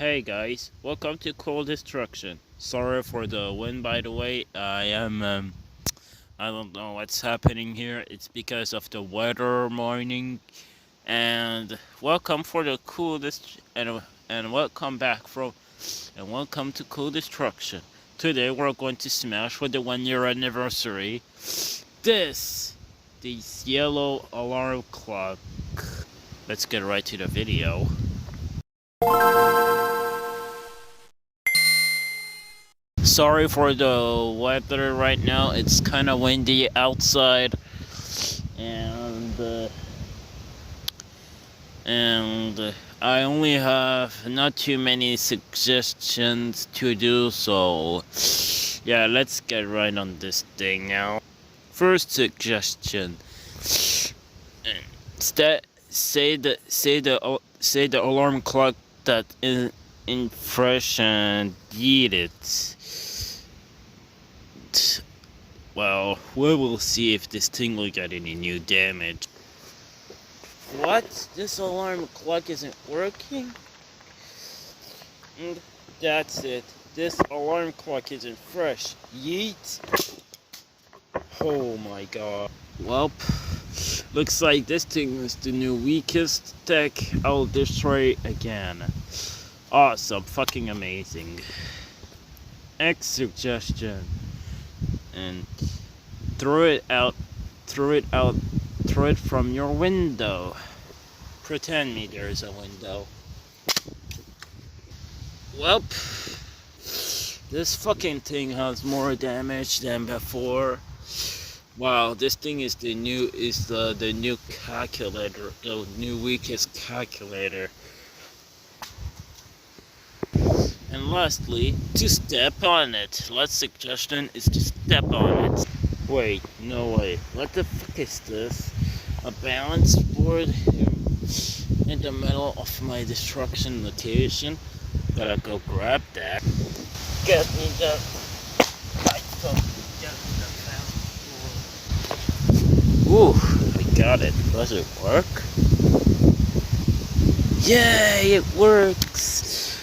Hey guys, welcome to Cold Destruction. Sorry for the wind, by the way. I don't know what's happening here. It's because of the weather morning. And welcome for the coolest and welcome back and welcome to Cool Destruction. Today we're going to smash for the 1 year anniversary. This yellow alarm clock. Let's get right to the video. Sorry for the weather right now. It's kind of windy outside, and I only have not too many suggestions to do. So, yeah, let's get right on this thing now. First suggestion: say the alarm clock that is in fresh and beat it. Well, we will see if this thing will get any new damage. What? This alarm clock isn't working? That's it. This alarm clock isn't fresh. Yeet. Oh my god. Well, looks like this thing is the new weakest tech. I'll destroy it again. Awesome. Fucking amazing. Next suggestion. And throw it from your window. Pretend me there's a window. Well, this fucking thing has more damage than before. Wow, this thing is the new calculator, the new weakest calculator. And lastly, to step on it. Last suggestion is to step on it. Wait, no way. What the fuck is this? A balance board in the middle of my destruction location? Gotta go grab that. Get me the balance board. Ooh, I got it. Does it work? Yay, it works!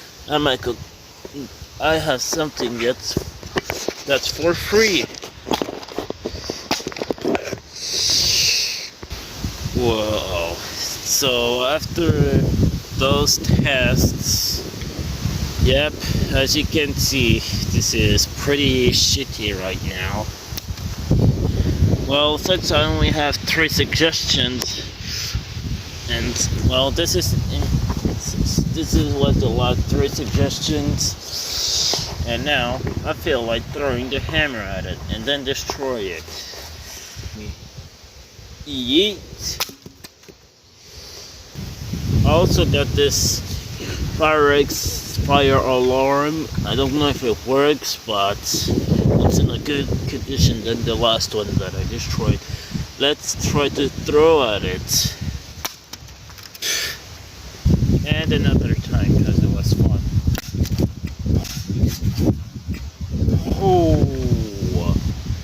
I have something that's for free. Whoa. So after those tests, yep, as you can see, this is pretty shitty right now. Well, since I only have 3 suggestions, and well, this was the last 3 suggestions, and now I feel like throwing the hammer at it and then destroy it. Yeet. I also got this fire alarm. I don't know if it works, but it's in a good condition than the last one that I destroyed. Let's try to throw at it. And another time, because it was fun. Oh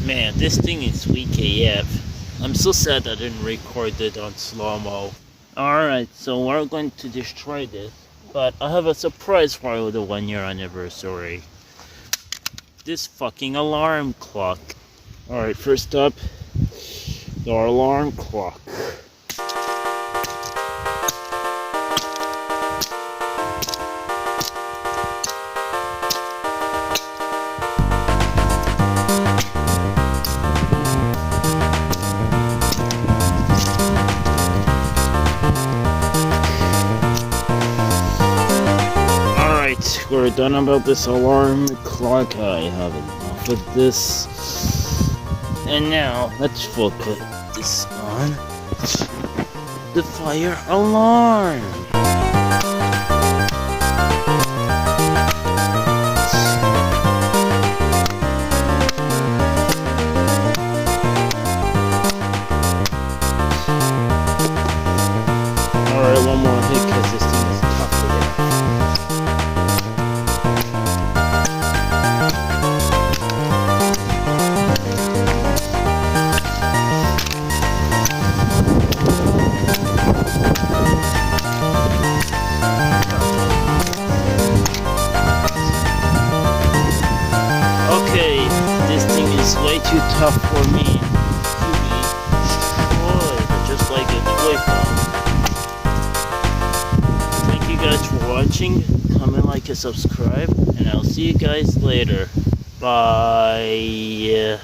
man, this thing is weak AF. I'm so sad I didn't record it on slow-mo. Alright, so we're going to destroy this, but I have a surprise for the 1 year anniversary. This fucking alarm clock. Alright, first up, the alarm clock. We're done about this alarm clock. I have enough of this. And now let's focus this on the fire alarm. Alright, one more hit because this thing is tough to get. too tough for me to be destroyed, just like a toy bomb. Thank you guys for watching. Comment, like, and subscribe, and I'll see you guys later. Bye.